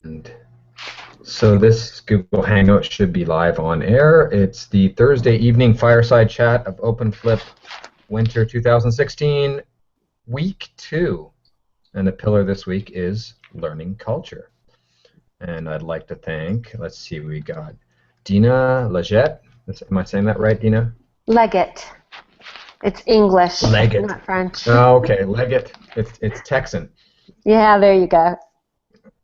And so this Google Hangout should be live on air. It's the Thursday evening fireside chat of OpenFlip Winter 2016 Week 2. And the pillar this week is learning culture. And I'd like to thank, let's see, we got Dina Leggett. Am I saying that right, Dina? Leggett. It's English, Leggett. not French. Oh, okay, Leggett. It's Texan. Yeah, there you go.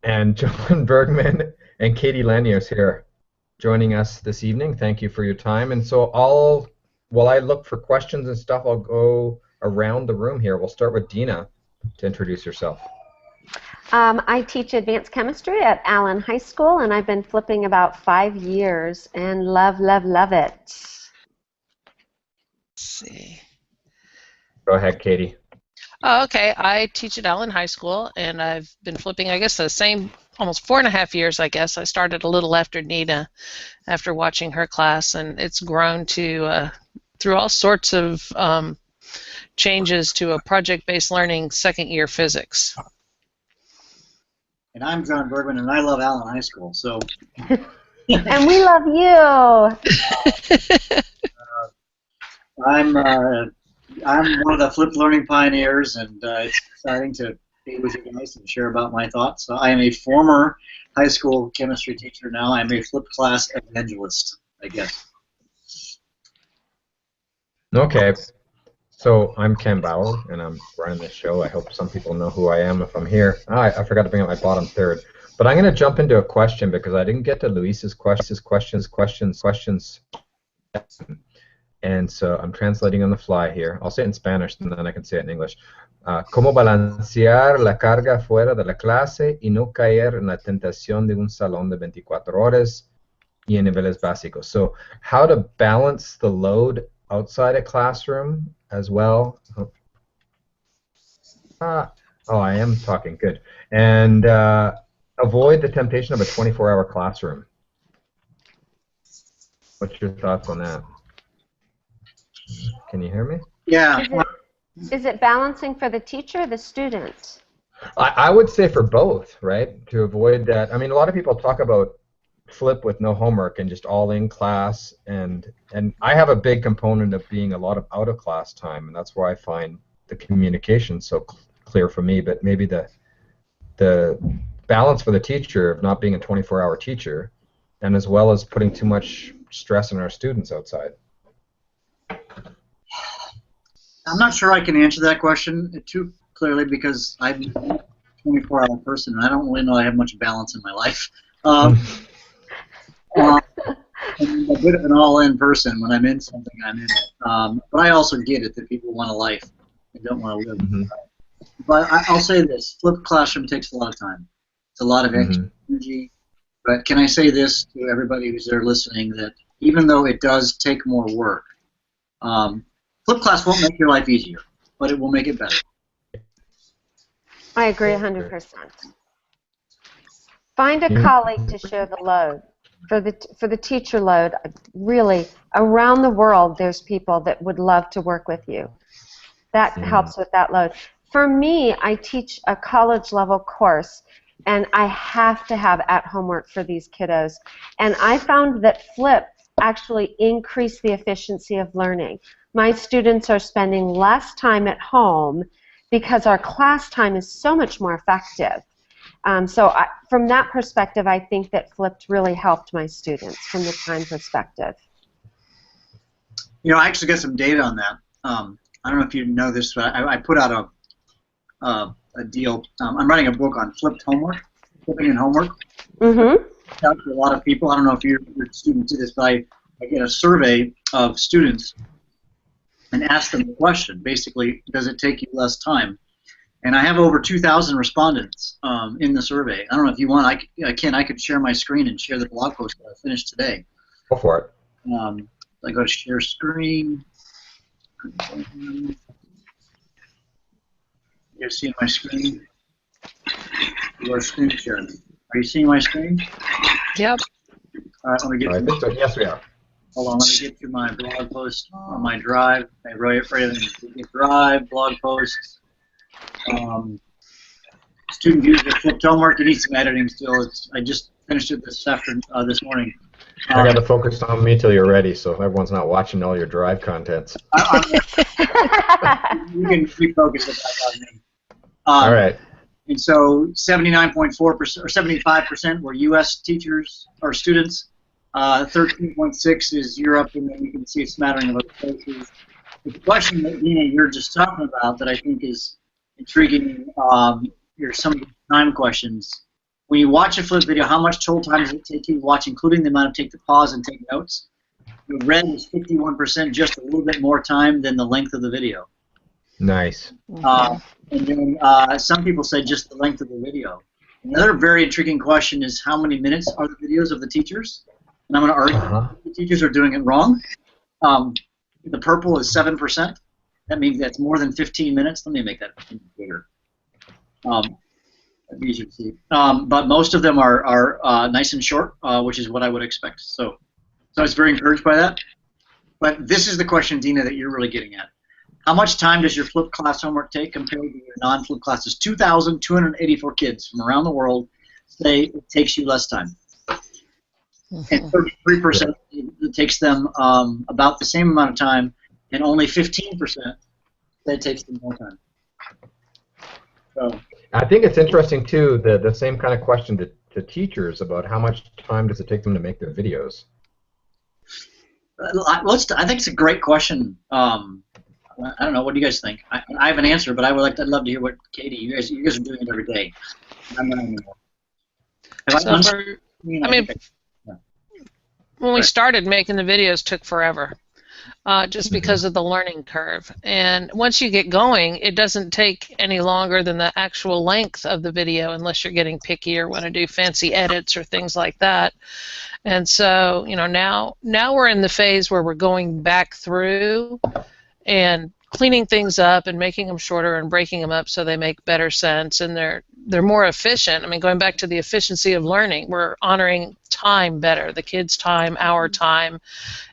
And John Bergman and Katie Lanius here joining us this evening. Thank you for your time. And so while I look for questions and stuff, I'll go around the room here. We'll start with Dina to introduce yourself. I teach advanced chemistry at Allen High School, and I've been flipping about 5 years and love, love, love it. Let's see. Go ahead, Katie. Oh, okay. I teach at Allen High School, and I've been flipping, I guess, the same almost 4.5 years, I guess. I started a little after Nina, after watching her class, and it's grown to, through all sorts of changes, to a project-based learning second-year physics. And I'm John Bergman, and I love Allen High School. So. And we love you. I'm one of the flipped learning pioneers, and it's exciting to be with you guys and share about my thoughts. So I am a former high school chemistry teacher now. I'm a flipped class evangelist, I guess. Okay. So I'm Ken Bauer, and I'm running this show. I hope some people know who I am if I'm here. I forgot to bring up my bottom third. But I'm going to jump into a question because I didn't get to Luis's questions. And so I'm translating on the fly here. I'll say it in Spanish, and then I can say it in English. ¿Cómo balancear la carga fuera de la clase y no caer en la tentación de un salón de 24 horas y en niveles básicos? So how to balance the load outside a classroom as well. Oh, I am talking. Good. And avoid the temptation of a 24-hour classroom. What's your thoughts on that? Can you hear me? Yeah. Is it balancing for the teacher or the student? I would say for both, right? To avoid that. I mean, a lot of people talk about flip with no homework and just all in class, and I have a big component of being a lot of out of class time, and that's where I find the communication so clear for me. But maybe the balance for the teacher of not being a 24-hour teacher, and as well as putting too much stress on our students outside. I'm not sure I can answer that question too clearly because I'm a 24-hour person, and I don't really know I have much balance in my life. I'm a bit of an all-in person. When I'm in something, I'm in it. But I also get it that people want a life and don't want to live. Mm-hmm. But I'll say this: flipped classroom takes a lot of time. It's a lot of extra energy. But can I say this to everybody who's there listening, that even though it does take more work, flipped class won't make your life easier, but it will make it better. I agree 100%. Find a colleague to share the load. For the teacher load, really, around the world, there's people that would love to work with you. That helps with that load. For me, I teach a college-level course, and I have to have at-home work for these kiddos. And I found that flip actually increased the efficiency of learning. My students are spending less time at home because our class time is so much more effective. From that perspective, I think that flipped really helped my students from the time perspective. You know, I actually got some data on that. I don't know if you know this, but I put out a deal. I'm writing a book on flipped homework, flipping in homework. Mm-hmm. Out to a lot of people. I don't know if your students do this, but I get a survey of students and ask them the question, basically, does it take you less time? And I have over 2,000 respondents in the survey. I don't know if you want. I could share my screen and share the blog post that I finished today. Go for it. I go to share screen. You're seeing my screen? You are screen sharing. Are you seeing my screen? Yep. All right, let me get I think so. Yes, we are. Hold on, let me get to my blog post on my drive. I wrote everything. Drive, blog posts. student views their flipped homework. It needs some editing still. I just finished it this morning. I got to focus on me till you're ready, so everyone's not watching all your drive contents. You can refocus it back on me. All right. And so 79.4% or 75% were U.S. teachers or students. 13.6 is Europe, and then you can see a smattering of other places. The question that Dina, you're just talking about that I think is intriguing. Here's some of the time questions. When you watch a flip video, how much total time does it take you to watch, including the amount of take the pause and take notes? The red is 51%, just a little bit more time than the length of the video. Nice. And then some people say just the length of the video. Another very intriguing question is how many minutes are the videos of the teachers? And I'm going to argue that the teachers are doing it wrong. The purple is 7%. That means that's more than 15 minutes. Let me make that bigger. That'd be easier to see. But most of them are nice and short, which is what I would expect. So I was very encouraged by that. But this is the question, Dina, that you're really getting at. How much time does your flipped class homework take compared to your non-flipped classes? 2,284 kids from around the world say it takes you less time. And 33% it takes them about the same amount of time, and only 15% say it takes them more time. So I think it's interesting too the same kind of question to teachers about how much time does it take them to make their videos. I think it's a great question. I don't know. What do you guys think? I have an answer, but I'd love to hear what Katie. You guys are doing it every day. I'm not anymore. When we started making the videos, took forever, just because of the learning curve. And once you get going, it doesn't take any longer than the actual length of the video, unless you're getting picky or want to do fancy edits or things like that. And so, now we're in the phase where we're going back through and cleaning things up and making them shorter and breaking them up so they make better sense and they're more efficient. I mean, going back to the efficiency of learning, we're honoring time better, the kids' time, our time,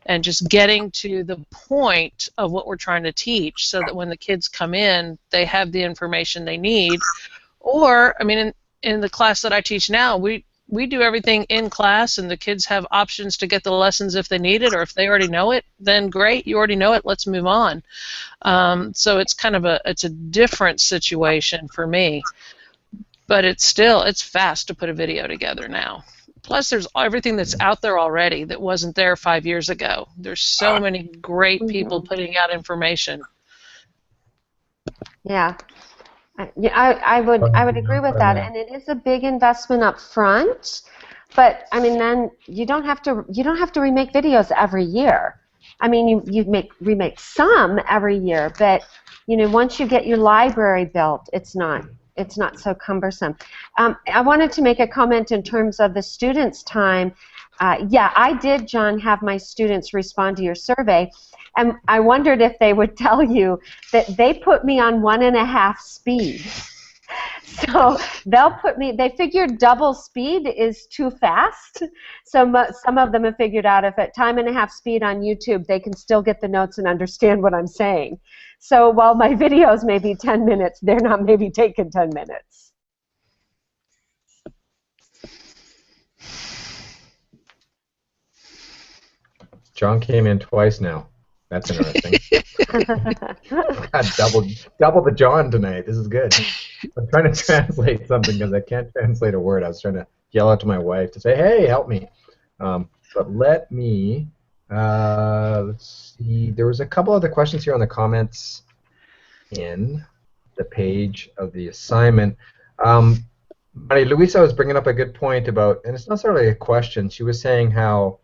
and just getting to the point of what we're trying to teach so that when the kids come in, they have the information they need. Or, I mean, in the class that I teach now, we do everything in class, and the kids have options to get the lessons if they need it, or if they already know it, then great, you already know it, let's move on. So it's kind of a different situation for me, but it's fast to put a video together now. Plus, there's everything that's out there already that wasn't there 5 years ago. There's so many great people putting out information. Yeah. I would agree with that, and it is a big investment up front. But I mean, then you don't have to remake videos every year. I mean, you remake some every year, but once you get your library built, it's not so cumbersome. I wanted to make a comment in terms of the students' time. Yeah, I did, John, have my students respond to your survey. And I wondered if they would tell you that they put me on 1.5 speed. So they figured double speed is too fast. So some of them have figured out if at 1.5 speed on YouTube, they can still get the notes and understand what I'm saying. So while my videos may be 10 minutes, they're not maybe taking 10 minutes. John came in twice now. That's interesting. double the John tonight. This is good. I'm trying to translate something because I can't translate a word. I was trying to yell out to my wife to say, "Hey, help me." But let me. Let's see. There was a couple other questions here on the comments in the page of the assignment. Maria Luisa was bringing up a good point about, and it's not necessarily a question. She was saying how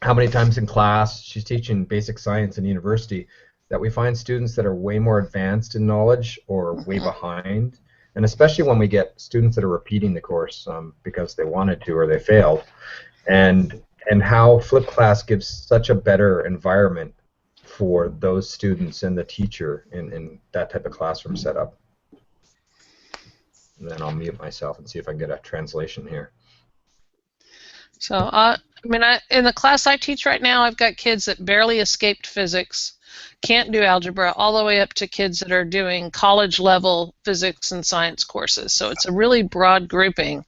many times in class, she's teaching basic science in university, that we find students that are way more advanced in knowledge or way behind, and especially when we get students that are repeating the course because they wanted to or they failed, and how flipped class gives such a better environment for those students and the teacher in that type of classroom setup. And then I'll mute myself and see if I can get a translation here. So, I mean, in the class I teach right now, I've got kids that barely escaped physics. can't do algebra, all the way up to kids that are doing college-level physics and science courses. So it's a really broad grouping.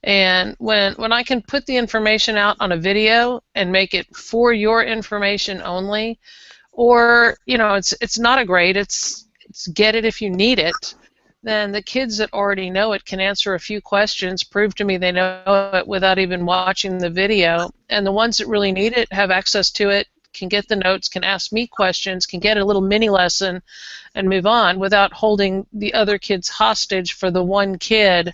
And when I can put the information out on a video and make it for your information only, or it's not a grade, it's get it if you need it, then the kids that already know it can answer a few questions, prove to me they know it without even watching the video, and the ones that really need it have access to it, can get the notes, can ask me questions, can get a little mini lesson and move on without holding the other kids hostage for the one kid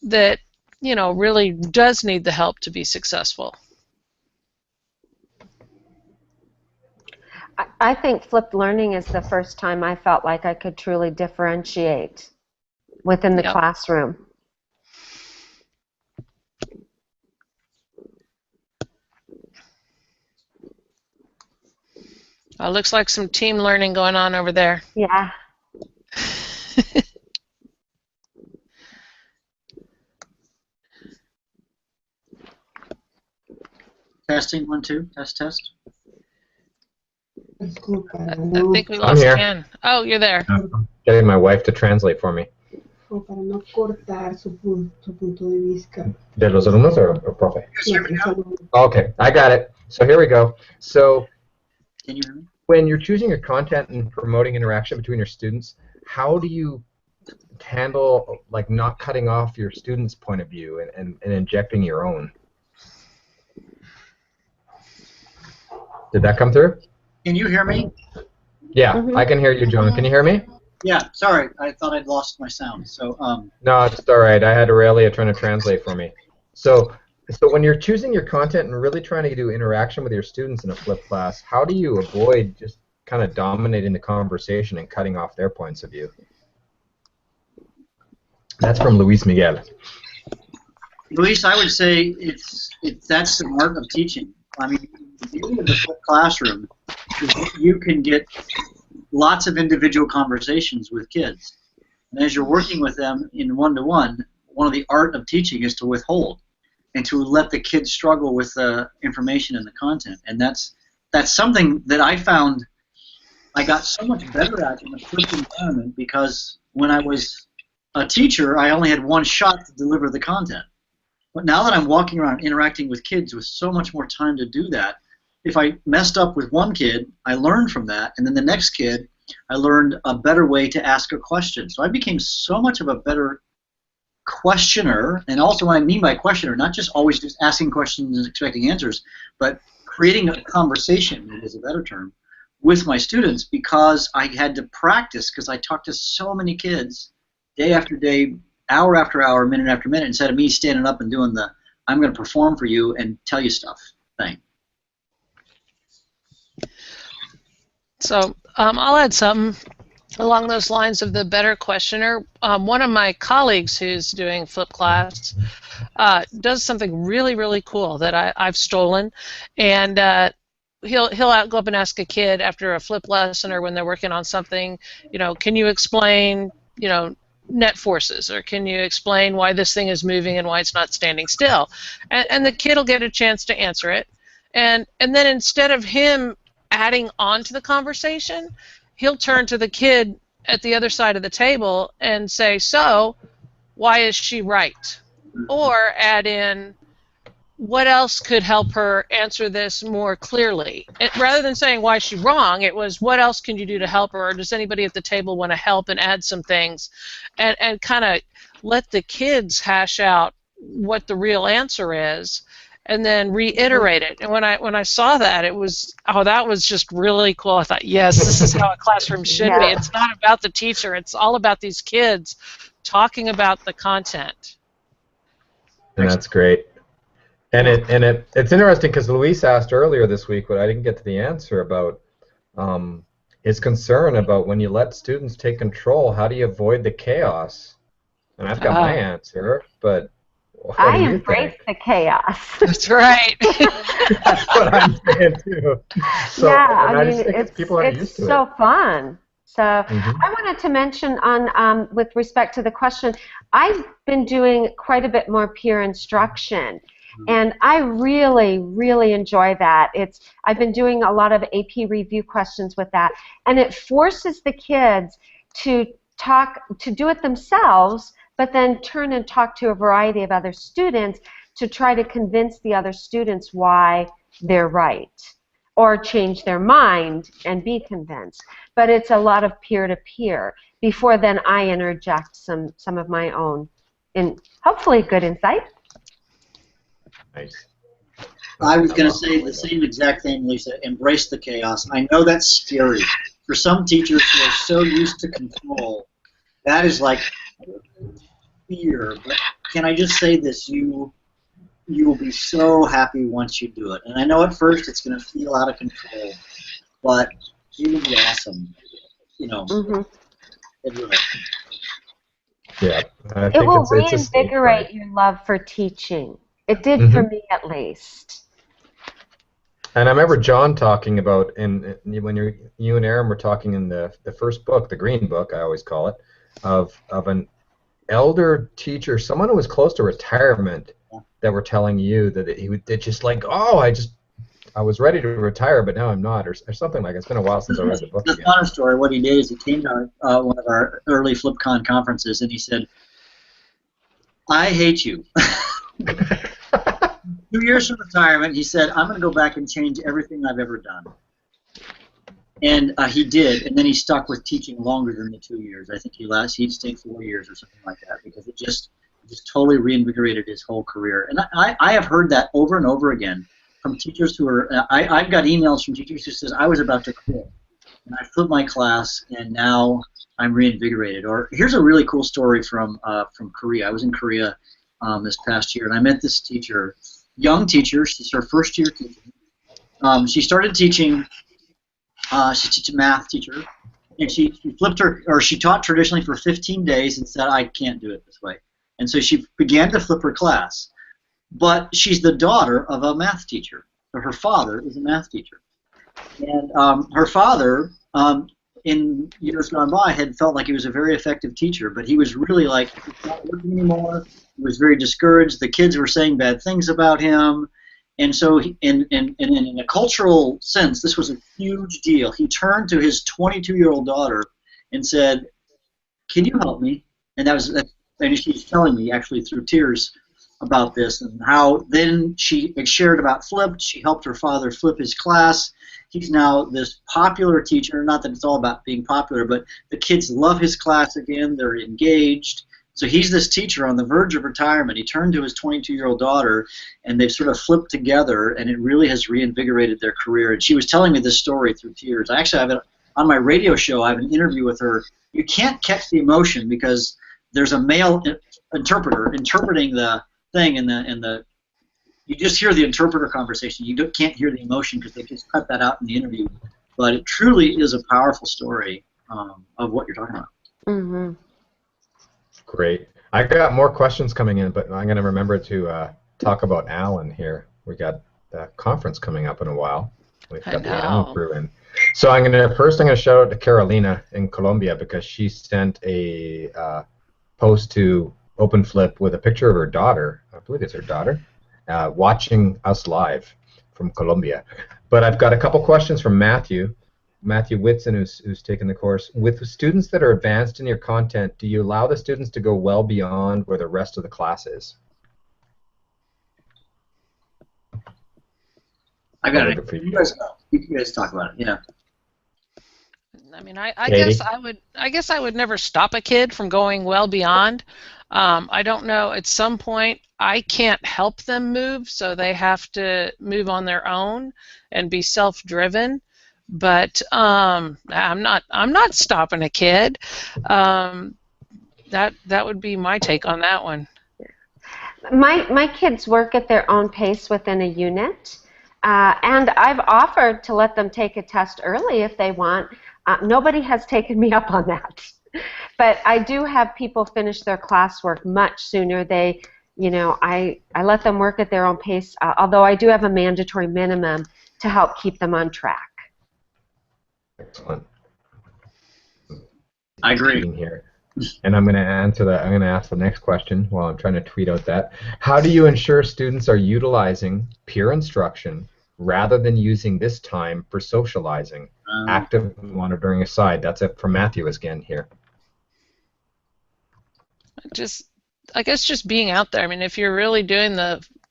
that really does need the help to be successful. I think flipped learning is the first time I felt like I could truly differentiate within the classroom. Looks like some team learning going on over there. Yeah. Testing, 1, 2, test. I think we lost Ken. Oh, you're there. I'm getting my wife to translate for me. Para no cortar su punto de vista. ¿De los alumnos or profe? Okay, I got it. So here we go. So Can you hear me? when you're choosing your content and promoting interaction between your students, how do you handle like not cutting off your students' point of view and injecting your own? Did that come through? Can you hear me? Yeah, I can hear you, John. Can you hear me? Yeah, sorry. I thought I'd lost my sound. So, No, it's all right. I had Aurelia trying to translate for me. So when you're choosing your content and really trying to do interaction with your students in a flipped class, how do you avoid just kind of dominating the conversation and cutting off their points of view? That's from Luis Miguel. Luis, I would say that's the art of teaching. I mean, the beauty of the flipped classroom is that you can get lots of individual conversations with kids. And as you're working with them in one-to-one, one of the art of teaching is to withhold and to let the kids struggle with the information and the content. And that's something that I found I got so much better at in the flipped environment, because when I was a teacher, I only had one shot to deliver the content. But now that I'm walking around interacting with kids with so much more time to do that, if I messed up with one kid, I learned from that, and then the next kid, I learned a better way to ask a question. So I became so much of a better questioner, and also what I mean by questioner, not just always just asking questions and expecting answers, but creating a conversation, is a better term, with my students, because I had to practice, because I talked to so many kids day after day, hour after hour, minute after minute, instead of me standing up and doing the I'm going to perform for you and tell you stuff thing. So I'll add something along those lines of the better questioner. One of my colleagues who's doing flip class does something really, really cool that I've stolen, and he'll go up and ask a kid after a flip lesson or when they're working on something, can you explain, net forces, or can you explain why this thing is moving and why it's not standing still? And the kid will get a chance to answer it, and then instead of him adding on to the conversation, he'll turn to the kid at the other side of the table and say, so why is she right? Or add in, what else could help her answer this more clearly? Rather than saying why is she wrong, it was, what else can you do to help her, or does anybody at the table want to help and add some things, and kind of let the kids hash out what the real answer is, and then reiterate it. And when I saw that, it was, that was just really cool. I thought, yes, this is how a classroom should be. It's not about the teacher. It's all about these kids talking about the content. And that's great. And it's interesting because Luis asked earlier this week, but I didn't get to the answer about his concern about when you let students take control, how do you avoid the chaos? And I've got my answer, but I embrace the chaos. That's right. That's what I'm saying too. So, yeah, I mean, it's so fun. So I wanted to mention on with respect to the question, I've been doing quite a bit more peer instruction. And I really, really enjoy that. I've been doing a lot of AP review questions with that, and it forces the kids to do it themselves, but then turn and talk to a variety of other students to try to convince the other students why they're right, or change their mind and be convinced. But it's a lot of peer-to-peer. Before then, I interject some of my own, and hopefully good insight. Nice. I was going to say the same exact thing, Lisa. Embrace the chaos. I know that's scary. For some teachers who are so used to control, that is like fear. But can I just say this? You will be so happy once you do it. And I know at first it's going to feel out of control, but it will be awesome. You know, it will. Yeah, I It think will it's a state, reinvigorate right? your love for teaching. It did for me, at least. And I remember John talking about, when you and Aaron were talking in the first book, the Green Book, I always call it, of an elder teacher, someone who was close to retirement, that were telling you that it's just like, oh, I was ready to retire, but now I'm not, or something like that. It's been a while since I read the book That's again. not a story. What he did is he came to one of our early FlipCon conferences, and he said, I hate you. 2 years from retirement, he said, I'm going to go back and change everything I've ever done. And he did, and then he stuck with teaching longer than the 2 years. I think he stayed 4 years or something like that, because it just totally reinvigorated his whole career. And I have heard that over and over again from teachers who are, I've got emails from teachers who says, I was about to quit, and I flipped my class, and now I'm reinvigorated. Or here's a really cool story from Korea. I was in Korea this past year, and I met this teacher, young teacher. She's her first year teaching. She started teaching. She's a math teacher, and she taught traditionally for 15 days and said, I can't do it this way. And so she began to flip her class. But she's the daughter of a math teacher. Her father is a math teacher. And her father, in years gone by, had felt like he was a very effective teacher, but he was really like, he's not working anymore. He was very discouraged. The kids were saying bad things about him. And so, in a cultural sense, this was a huge deal. He turned to his 22-year-old daughter and said, can you help me? And and she's telling me, actually, through tears about this, and how then she shared about Flip. She helped her father flip his class. He's now this popular teacher. Not that it's all about being popular, but the kids love his class again. They're engaged. So he's this teacher on the verge of retirement. He turned to his 22-year-old daughter, and they've sort of flipped together, and it really has reinvigorated their career. And she was telling me this story through tears. I actually have it on my radio show. I have an interview with her. You can't catch the emotion because there's a male interpreter interpreting the thing, and you just hear the interpreter conversation. You can't hear the emotion because they just cut that out in the interview. But it truly is a powerful story of what you're talking about. Mm-hmm. Great. I got more questions coming in, but I'm going to remember to talk about Alan here. We got the conference coming up in a while. We've got the Alan crew in. So I'm going to shout out to Carolina in Colombia, because she sent a post to OpenFlip with a picture of her daughter. I believe it's her daughter, watching us live from Colombia. But I've got a couple questions from Matthew Whitson, who's taken the course. With students that are advanced in your content, do you allow the students to go well beyond where the rest of the class is? I got it. You guys talk about it. Yeah. I mean, I guess I would never stop a kid from going well beyond. I don't know. At some point, I can't help them move, so they have to move on their own and be self-driven. But I'm not stopping a kid. That would be my take on that one. My kids work at their own pace within a unit, and I've offered to let them take a test early if they want. Nobody has taken me up on that. But I do have people finish their classwork much sooner. I let them work at their own pace, although I do have a mandatory minimum to help keep them on track. Excellent. I agree. Here. And I'm going to answer that. I'm going to ask the next question while I'm trying to tweet out that. How do you ensure students are utilizing peer instruction rather than using this time for socializing? Active monitoring aside. That's it from Matthew again here. Just, I guess, just being out there. I mean, if you're really doing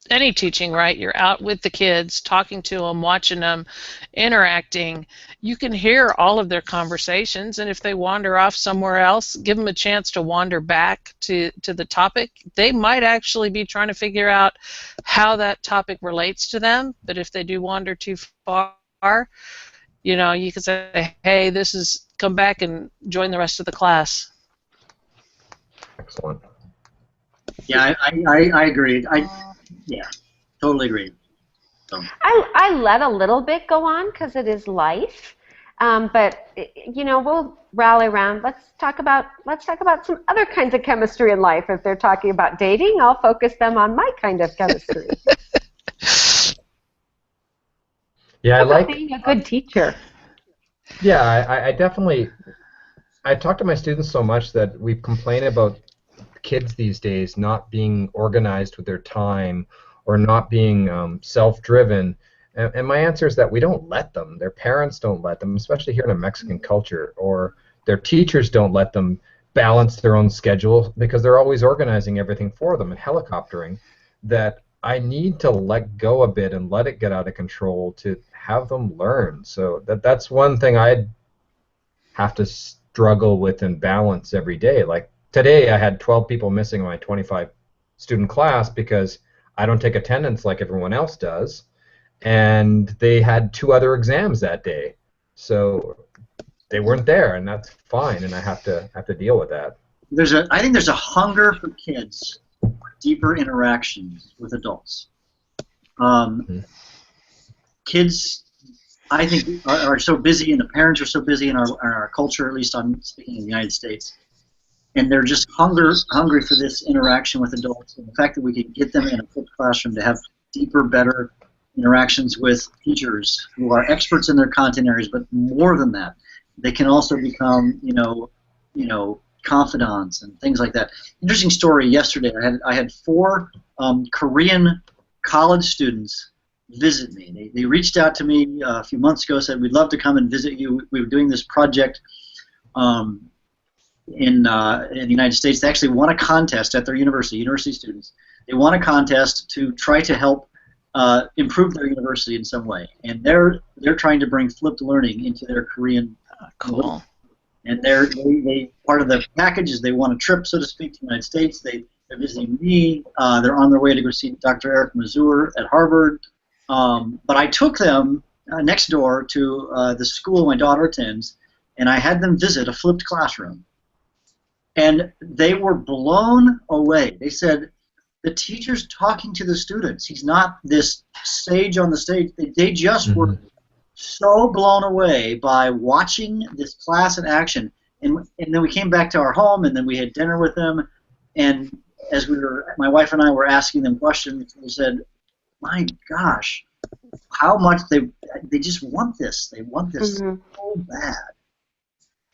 any teaching right, you're out with the kids, talking to them, watching them, interacting. You can hear all of their conversations, and if they wander off somewhere else, give them a chance to wander back to the topic. They might actually be trying to figure out how that topic relates to them, but if they do wander too far, you know, you can say, hey, come back and join the rest of the class. Excellent. Yeah, I agree. Yeah, totally agree. So. I let a little bit go on because it is life, but you know, we'll rally around. Let's talk about some other kinds of chemistry in life. If they're talking about dating, I'll focus them on my kind of chemistry. Yeah, I like being a good teacher. Yeah, I definitely. I talk to my students so much that we complain about kids these days not being organized with their time or not being self-driven. And my answer is that we don't let them. Their parents don't let them, especially here in a Mexican culture, or their teachers don't let them balance their own schedule because they're always organizing everything for them and helicoptering. That I need to let go a bit and let it get out of control to have them learn. So that's one thing I have to struggle with and balance every day. Like today I had 12 people missing in my 25 student class because I don't take attendance like everyone else does, and they had 2 other exams that day. So they weren't there, and that's fine, and I have to deal with that. I think there's a hunger for kids for deeper interactions with adults. Kids, I think, are so busy, and the parents are so busy in our culture, at least I'm speaking in the United States, and they're just hungry for this interaction with adults, and the fact that we can get them in a flipped classroom to have deeper, better interactions with teachers who are experts in their content areas, but more than that, they can also become, you know, confidants and things like that. Interesting story. Yesterday, I had 4 Korean college students visit me. They reached out to me a few months ago, said we'd love to come and visit you. We were doing this project in the United States. They actually won a contest at their university students. They won a contest to try to help improve their university in some way, and they're trying to bring flipped learning into their Korean. Cool. And they part of the package is they want a trip, so to speak, to the United States. They're visiting me. They're on their way to go see Dr. Eric Mazur at Harvard. But I took them next door to the school my daughter attends, and I had them visit a flipped classroom. And they were blown away. They said, the teacher's talking to the students. He's not this sage on the stage. They just were so blown away by watching this class in action. And then we came back to our home, and then we had dinner with them. And as my wife and I were asking them questions, we said, my gosh, how much they just want this. They want this so bad.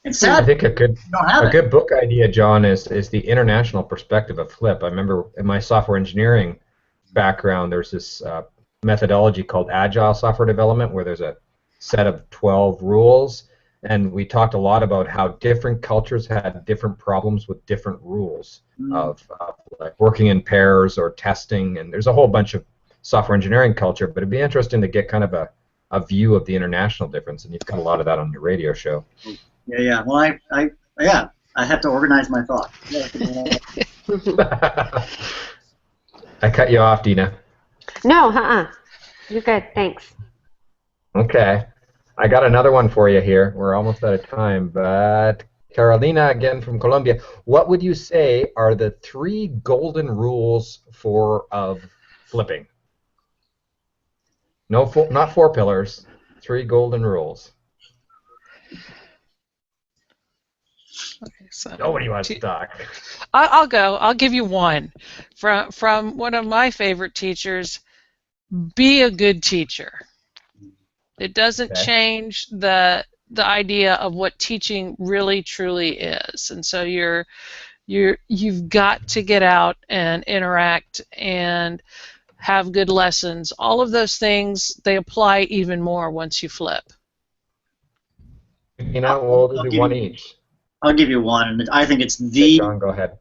And sad, I think a good book idea, John, is the international perspective of flip. I remember in my software engineering background, there's this methodology called agile software development, where there's a set of 12 rules, and we talked a lot about how different cultures had different problems with different rules of like working in pairs or testing, and there's a whole bunch of software engineering culture, but it'd be interesting to get kind of a view of the international difference, and you've got a lot of that on your radio show. Yeah. Well, I have to organize my thoughts. I cut you off, Dina. No, you're good. Thanks. Okay. I got another one for you here. We're almost out of time, but Carolina, again from Colombia, what would you say are the 3 golden rules of flipping? No, not 4 pillars. 3 golden rules. Okay, so Nobody wants to talk. I'll go. I'll give you one from one of my favorite teachers. Be a good teacher. It doesn't change the the idea of what teaching really truly is. And so you've got to get out and interact and have good lessons. All of those things, they apply even more once you flip. You know, we'll do one each. I'll give you one, and I think it's Okay, John, go ahead.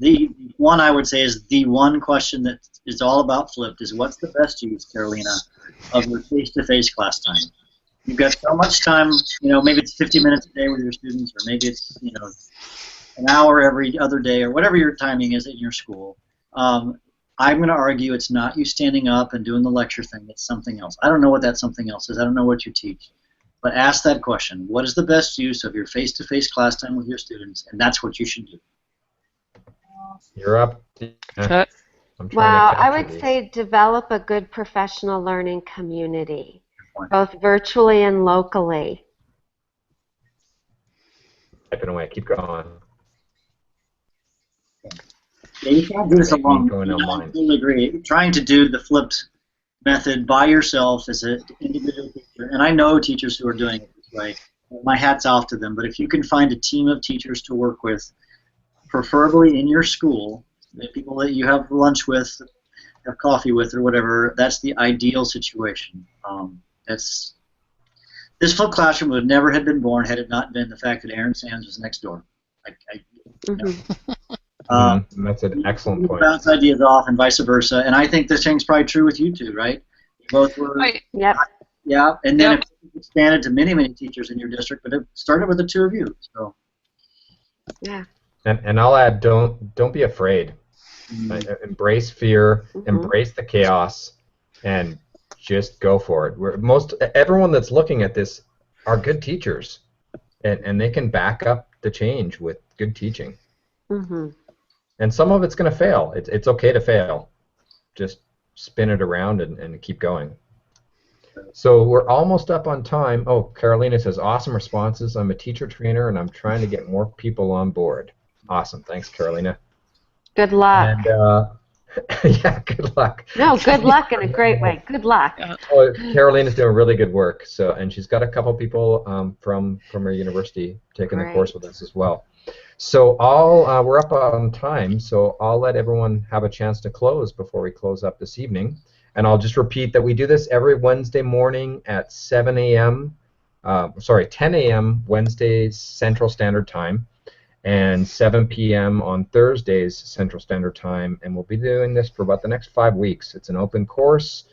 the one I would say is the one question that is all about flipped is what's the best use, Carolina, of your face-to-face class time? You've got so much time, you know, maybe it's 50 minutes a day with your students, or maybe it's, you know, an hour every other day, or whatever your timing is at your school. I'm going to argue it's not you standing up and doing the lecture thing, it's something else. I don't know what that something else is. I don't know what you teach. But ask that question. What is the best use of your face-to-face class time with your students? And that's what you should do. You're up. Okay. Well, I would say develop a good professional learning community, both virtually and locally. Typing away. Keep going. Yeah, you can't do this alone. I totally agree. Trying to do the flipped method by yourself as an individual teacher, and I know teachers who are doing it this way. My hat's off to them. But if you can find a team of teachers to work with, preferably in your school, the people that you have lunch with, have coffee with, or whatever, that's the ideal situation. This flipped classroom would never have been born had it not been the fact that Aaron Sands was next door. That's an excellent point. Bounce ideas off and vice versa, and I think this thing's probably true with you two, right? You both were. Right. Yep. Yeah, and then it expanded to many, many teachers in your district, but it started with the two of you. So. Yeah. And I'll add, don't be afraid. Embrace fear, embrace the chaos, and just go for it. Everyone that's looking at this are good teachers, and they can back up the change with good teaching. And some of it's going to fail. It's okay to fail. Just spin it around and keep going. So we're almost up on time. Oh, Carolina says, awesome responses. I'm a teacher trainer, and I'm trying to get more people on board. Awesome. Thanks, Carolina. Good luck. And, yeah, good luck. No, good luck in a great way. Good luck. Oh, Carolina's doing really good work. So, and she's got a couple people from her university taking the course with us as well. So we're up on time, so I'll let everyone have a chance to close before we close up this evening. And I'll just repeat that we do this every Wednesday morning at 10 a.m. Wednesdays Central Standard Time, and 7 p.m. on Thursdays Central Standard Time, and we'll be doing this for about the next 5 weeks. It's an open course.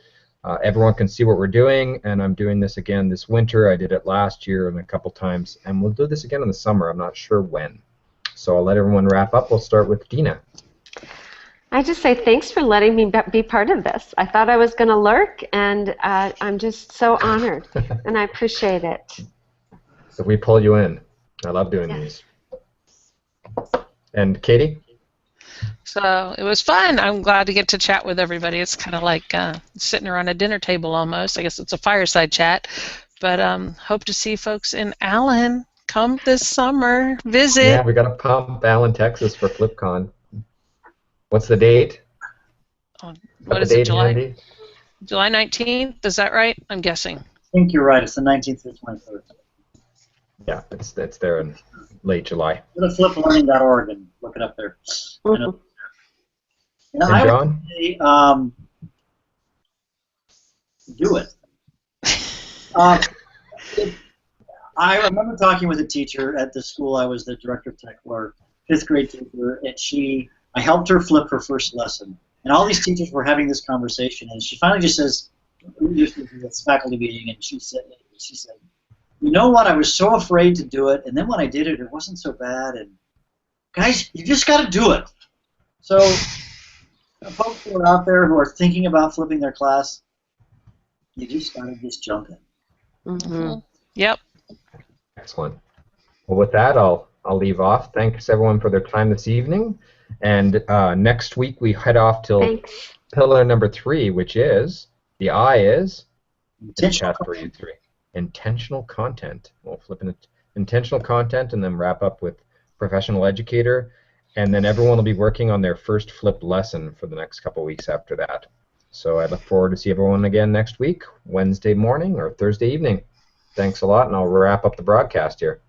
Everyone can see what we're doing, and I'm doing this again this winter. I did it last year and a couple times, and we'll do this again in the summer. I'm not sure when. So I'll let everyone wrap up. We'll start with Dina. I just say thanks for letting me be part of this. I thought I was going to lurk, and I'm just so honored, and I appreciate it. So we pull you in. I love doing these. And Katie? So it was fun. I'm glad to get to chat with everybody. It's kind of like sitting around a dinner table almost. I guess it's a fireside chat. But hope to see folks in Allen. Come this summer. Visit. Yeah, we got to pump Allen, Texas for FlipCon. What's the date? What is it, July 19th? Is that right? I'm guessing. I think you're right. It's the 19th to the 23rd. Yeah, it's there in late July. Go to fliplearning.org and look it up there. And I John? would say, do it. I remember talking with a teacher at the school I was the director of tech for, 5th grade teacher, and I helped her flip her first lesson. And all these teachers were having this conversation, and she finally just says, this was a faculty meeting, and she said, you know what, I was so afraid to do it, and then when I did it, it wasn't so bad, and guys, you just got to do it. So folks who are out there who are thinking about flipping their class, you just got to jump in. Yep. Excellent. Well, with that, I'll leave off. Thanks, everyone, for their time this evening. And next week, we head off till pillar number 3, which is, the I is, chat for you 3. Intentional content. We'll flip intentional content and then wrap up with professional educator. And then everyone will be working on their first flipped lesson for the next couple weeks after that. So I look forward to see everyone again next week, Wednesday morning or Thursday evening. Thanks a lot, and I'll wrap up the broadcast here.